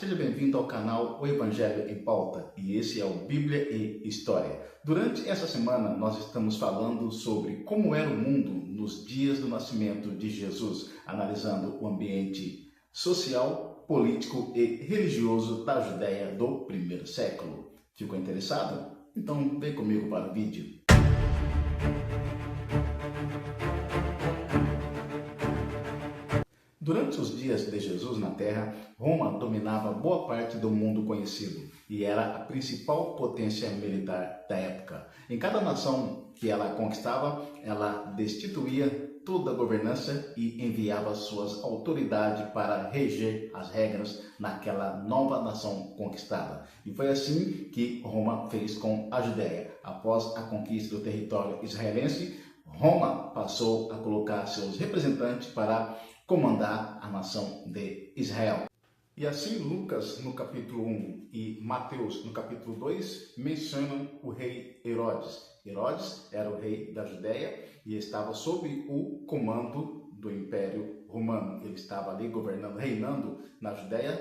Seja bem-vindo ao canal O Evangelho em Pauta, e esse é o Bíblia e História. Durante essa semana nós estamos falando sobre como era o mundo nos dias do nascimento de Jesus, analisando o ambiente social, político e religioso da Judéia do primeiro século. Ficou interessado? Então vem comigo para o vídeo. Durante os dias de Jesus na Terra, Roma dominava boa parte do mundo conhecido e era a principal potência militar da época. Em cada nação que ela conquistava, ela destituía toda a governança e enviava suas autoridades para reger as regras naquela nova nação conquistada. E foi assim que Roma fez com a Judéia. Após a conquista do território israelense, Roma passou a colocar seus representantes para comandar a nação de Israel. E assim Lucas no capítulo 1 e Mateus no capítulo 2 mencionam o rei Herodes. Herodes era o rei da Judéia e estava sob o comando do Império Romano. Ele estava ali governando, reinando na Judéia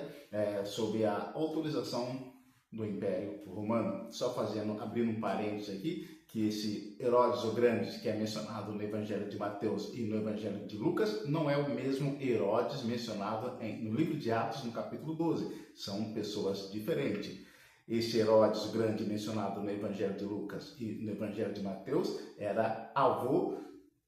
sob a autorização do Império Romano. Só abrindo um parênteses aqui, que esse Herodes o Grande, que é mencionado no Evangelho de Mateus e no Evangelho de Lucas, não é o mesmo Herodes mencionado no livro de Atos, no capítulo 12. São pessoas diferentes. Esse Herodes o Grande mencionado no Evangelho de Lucas e no Evangelho de Mateus era avô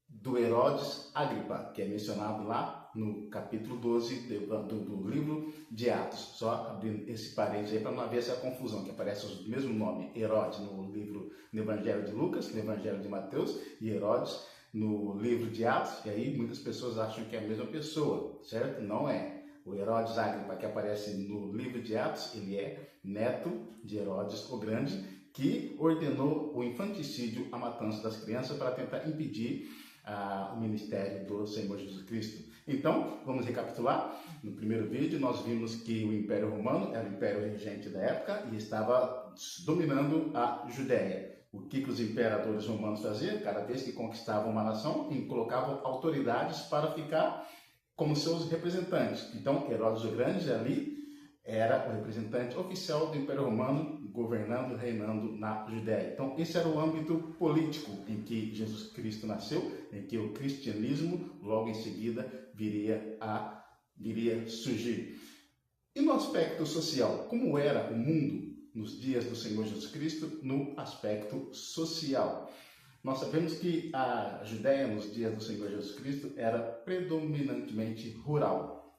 do Herodes Agripa, que é mencionado lá no capítulo 12 do livro de Atos. Só abrindo esse parênteses aí para não haver essa confusão, que aparece o mesmo nome, Herodes, no Evangelho de Lucas, no Evangelho de Mateus, e Herodes no livro de Atos, e aí muitas pessoas acham que é a mesma pessoa, certo? Não é. O Herodes Agripa, que aparece no livro de Atos, ele é neto de Herodes o Grande, que ordenou o infanticídio, a matança das crianças, para tentar impedir o ministério do Senhor Jesus Cristo. Então, vamos recapitular. No primeiro vídeo, nós vimos que o Império Romano era o império regente da época e estava dominando a Judéia. O que os imperadores romanos faziam? Cada vez que conquistavam uma nação, colocavam autoridades para ficar como seus representantes. Então, Herodes o Grande ali era o representante oficial do Império Romano, governando, reinando na Judéia. Então, esse era o âmbito político em que Jesus Cristo nasceu, em que o cristianismo, logo em seguida, viria surgir. E no aspecto social, como era o mundo nos dias do Senhor Jesus Cristo no aspecto social? Nós sabemos que a Judéia, nos dias do Senhor Jesus Cristo, era predominantemente rural.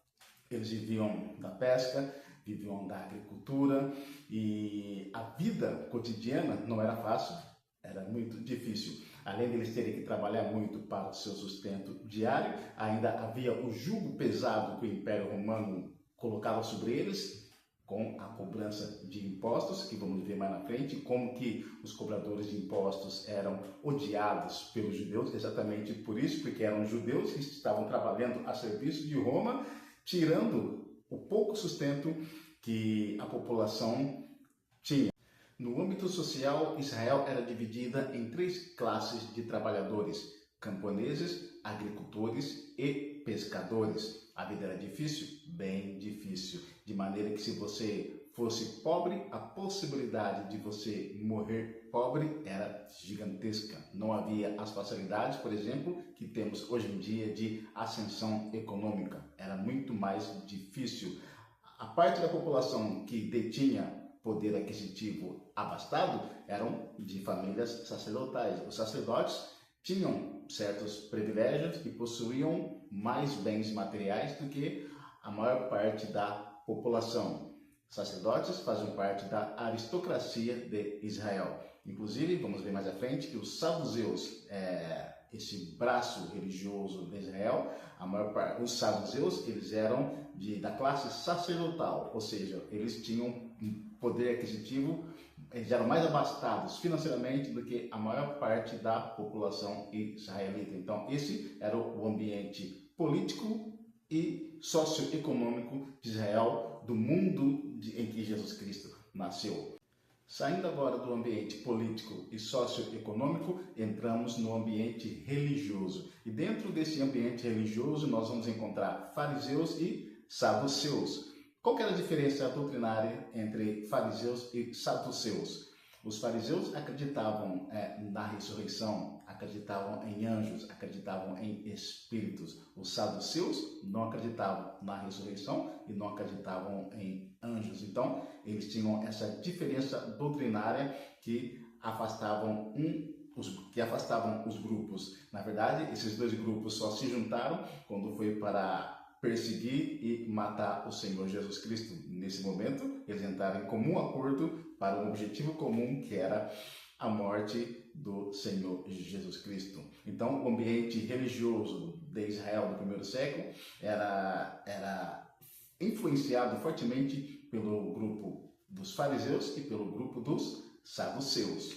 Eles viviam da pesca, viviam da agricultura, e a vida cotidiana não era fácil, era muito difícil. Além de eles terem que trabalhar muito para o seu sustento diário, ainda havia o jugo pesado que o Império Romano colocava sobre eles, com a cobrança de impostos, que vamos ver mais na frente, como que os cobradores de impostos eram odiados pelos judeus, exatamente por isso, porque eram judeus que estavam trabalhando a serviço de Roma, tirando o pouco sustento que a população tinha. No âmbito social, Israel era dividida em 3 classes de trabalhadores: camponeses, agricultores e pescadores. A vida era difícil? Bem difícil. De maneira que, se você fosse pobre, a possibilidade de você morrer pobre era gigantesca. Não havia as facilidades, por exemplo, que temos hoje em dia de ascensão econômica. Era muito mais difícil. A parte da população que detinha poder aquisitivo abastado eram de famílias sacerdotais. Os sacerdotes tinham certos privilégios e possuíam mais bens materiais do que a maior parte da população. Sacerdotes faziam parte da aristocracia de Israel. Inclusive, vamos ver mais à frente que os saduceus, esse braço religioso de Israel, os saduceus, eles eram da classe sacerdotal, ou seja, eles tinham um poder aquisitivo, eles eram mais abastados financeiramente do que a maior parte da população israelita. Então, esse era o ambiente político e socioeconômico de Israel, do mundo em que Jesus Cristo nasceu. Saindo agora do ambiente político e socioeconômico, entramos no ambiente religioso. E dentro desse ambiente religioso, nós vamos encontrar fariseus e saduceus. Qual que era a diferença doutrinária entre fariseus e saduceus? Os fariseus acreditavam na ressurreição, acreditavam em anjos, acreditavam em espíritos. Os saduceus não acreditavam na ressurreição e não acreditavam em anjos. Então, eles tinham essa diferença doutrinária que afastavam os grupos. Na verdade, esses dois grupos só se juntaram quando foi para perseguir e matar o Senhor Jesus Cristo. Nesse momento, eles entraram em comum acordo para um objetivo comum, que era a morte do Senhor Jesus Cristo. Então, o ambiente religioso de Israel do primeiro século era influenciado fortemente pelo grupo dos fariseus e pelo grupo dos saduceus.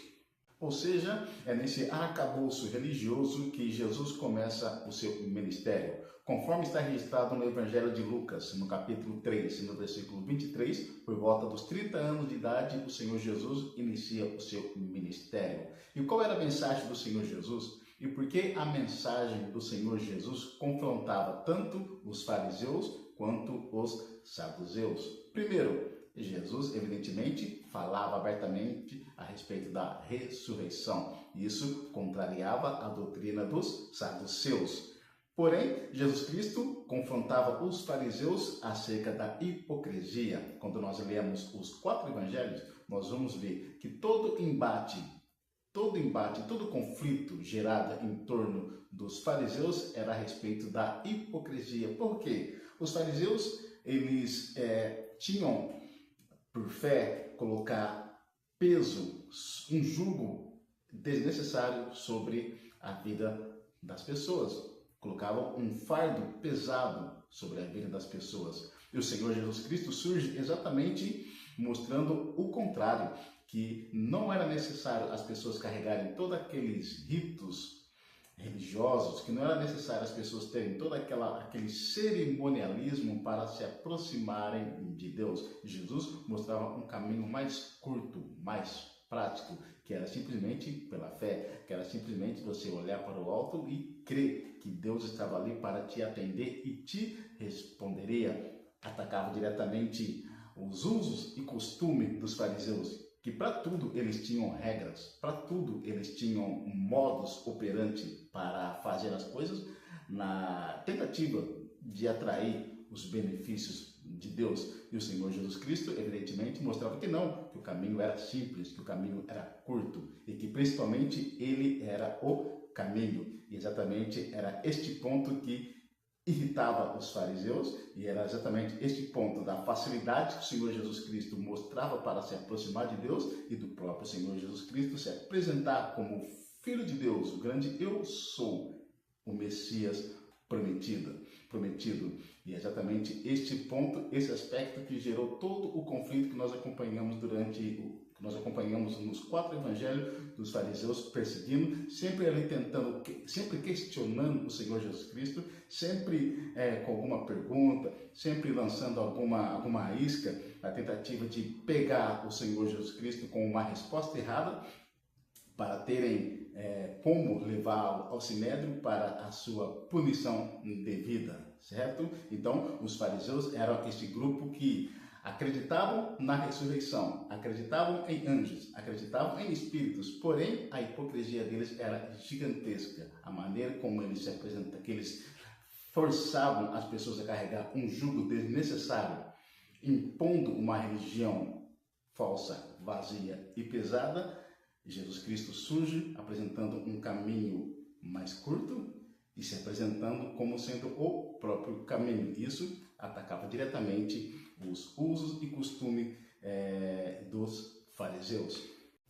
Ou seja, é nesse arcabouço religioso que Jesus começa o seu ministério. Conforme está registrado no Evangelho de Lucas, no capítulo 3, no versículo 23, por volta dos 30 anos de idade, o Senhor Jesus inicia o seu ministério. E qual era a mensagem do Senhor Jesus? E por que a mensagem do Senhor Jesus confrontava tanto os fariseus quanto os saduceus? Primeiro, Jesus, evidentemente, falava abertamente a respeito da ressurreição. Isso contrariava a doutrina dos saduceus. Porém, Jesus Cristo confrontava os fariseus acerca da hipocrisia. Quando nós lemos os 4 evangelhos, nós vamos ver que todo embate, todo conflito gerado em torno dos fariseus era a respeito da hipocrisia. Por quê? Os fariseus, eles tinham por fé colocar peso, um jugo desnecessário sobre a vida das pessoas. Colocavam um fardo pesado sobre a vida das pessoas. E o Senhor Jesus Cristo surge exatamente mostrando o contrário, que não era necessário as pessoas carregarem todos aqueles ritos religiosos, que não era necessário as pessoas terem todo aquele cerimonialismo para se aproximarem de Deus. Jesus mostrava um caminho mais curto, mais prático, que era simplesmente pela fé, que era simplesmente você olhar para o alto e crer que Deus estava ali para te atender e te responderia. Atacava diretamente os usos e costumes dos fariseus, que para tudo eles tinham regras, para tudo eles tinham modus operandi para fazer as coisas na tentativa de atrair os benefícios de Deus. E o Senhor Jesus Cristo, evidentemente, mostrava que não, que o caminho era simples, que o caminho era curto e que principalmente ele era o caminho. E exatamente era este ponto que irritava os fariseus, e era exatamente este ponto da facilidade que o Senhor Jesus Cristo mostrava para se aproximar de Deus e do próprio Senhor Jesus Cristo se apresentar como Filho de Deus, o grande Eu Sou, o Messias prometido. E é exatamente este ponto, esse aspecto que gerou todo o conflito que nós acompanhamos nos 4 evangelhos dos fariseus perseguindo, sempre ali tentando, sempre questionando o Senhor Jesus Cristo, sempre com alguma pergunta, sempre lançando alguma isca, a tentativa de pegar o Senhor Jesus Cristo com uma resposta errada, para terem como levá-lo ao sinédrio para a sua punição devida, certo? Então, os fariseus eram este grupo que acreditavam na ressurreição, acreditavam em anjos, acreditavam em espíritos, porém a hipocrisia deles era gigantesca. A maneira como eles se apresentam, que eles forçavam as pessoas a carregar um jugo desnecessário, impondo uma religião falsa, vazia e pesada. Jesus Cristo surge apresentando um caminho mais curto e se apresentando como sendo o próprio caminho. Isso atacava diretamente os usos e costumes dos fariseus.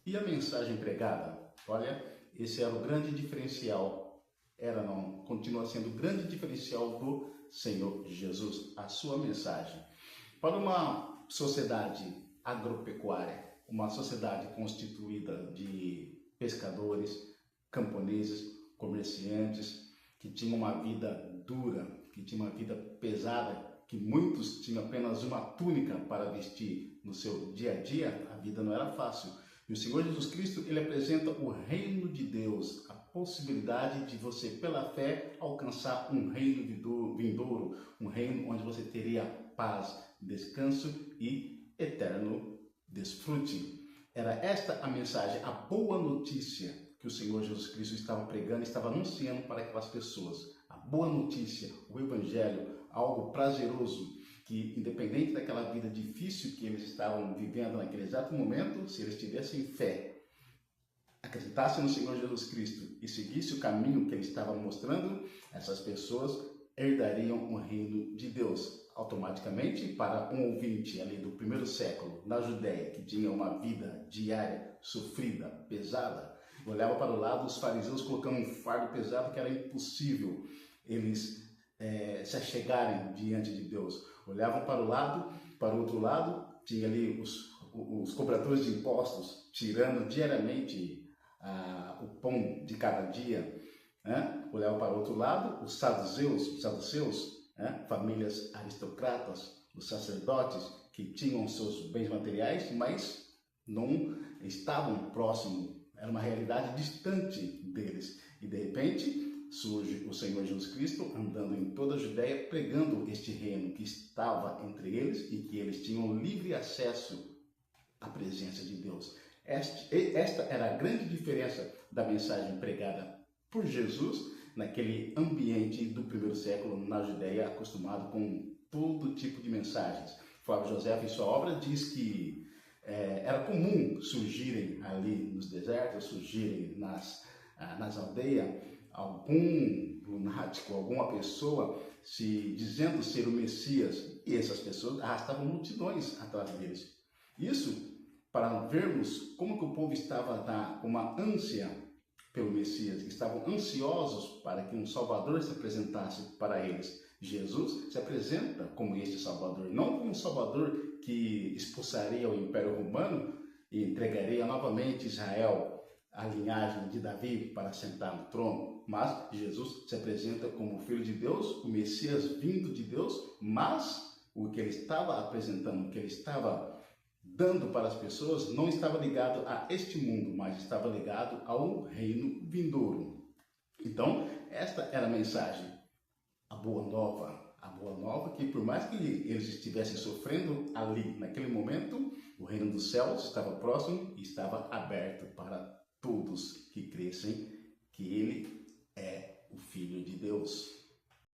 E a mensagem pregada? Olha, esse era o grande diferencial, continua sendo o grande diferencial do Senhor Jesus, a sua mensagem. Para uma sociedade agropecuária, uma sociedade constituída de pescadores, camponeses, comerciantes, que tinham uma vida dura, que tinham uma vida pesada, que muitos tinham apenas uma túnica para vestir no seu dia a dia, a vida não era fácil. E o Senhor Jesus Cristo, ele apresenta o reino de Deus, a possibilidade de você, pela fé, alcançar um reino vindouro, um reino onde você teria paz, descanso e eterno desfrute. Era esta a mensagem, a boa notícia que o Senhor Jesus Cristo estava pregando, estava anunciando para aquelas pessoas. A boa notícia, o Evangelho, algo prazeroso, que independente daquela vida difícil que eles estavam vivendo naquele exato momento, se eles tivessem fé, acreditassem no Senhor Jesus Cristo e seguissem o caminho que ele estava mostrando, essas pessoas herdariam o reino de Deus. Automaticamente, para um ouvinte ali do primeiro século, na Judéia, que tinha uma vida diária, sofrida, pesada, olhava para o lado, os fariseus colocando um fardo pesado que era impossível eles se achegarem diante de Deus. Olhavam para o lado, para o outro lado, tinha ali os cobradores de impostos, tirando diariamente o pão de cada dia. Olhavam para o outro lado, os saduceus, famílias aristocratas, os sacerdotes que tinham seus bens materiais, mas não estavam próximos, era uma realidade distante deles. E de repente surge o Senhor Jesus Cristo andando em toda a Judéia, pregando este reino que estava entre eles e que eles tinham livre acesso à presença de Deus. Esta era a grande diferença da mensagem pregada por Jesus naquele ambiente do primeiro século na Judéia, acostumado com todo tipo de mensagens. Flávio José, em sua obra, diz que era comum surgirem ali nos desertos, surgirem nas aldeias, algum lunático, alguma pessoa se dizendo ser o Messias, e essas pessoas arrastavam multidões atrás deles. Isso para vermos como que o povo estava com uma ânsia pelo Messias, que estavam ansiosos para que um Salvador se apresentasse para eles. Jesus se apresenta como este Salvador, não como um Salvador que expulsaria o Império Romano e entregaria novamente Israel, a linhagem de Davi, para sentar no trono, mas Jesus se apresenta como o Filho de Deus, o Messias vindo de Deus, mas o que ele estava apresentando, o que ele estava dando para as pessoas, não estava ligado a este mundo, mas estava ligado ao reino vindouro. Então, esta era a mensagem, a boa nova que por mais que eles estivessem sofrendo ali, naquele momento, o reino dos céus estava próximo e estava aberto para todos que crescem que ele é o Filho de Deus.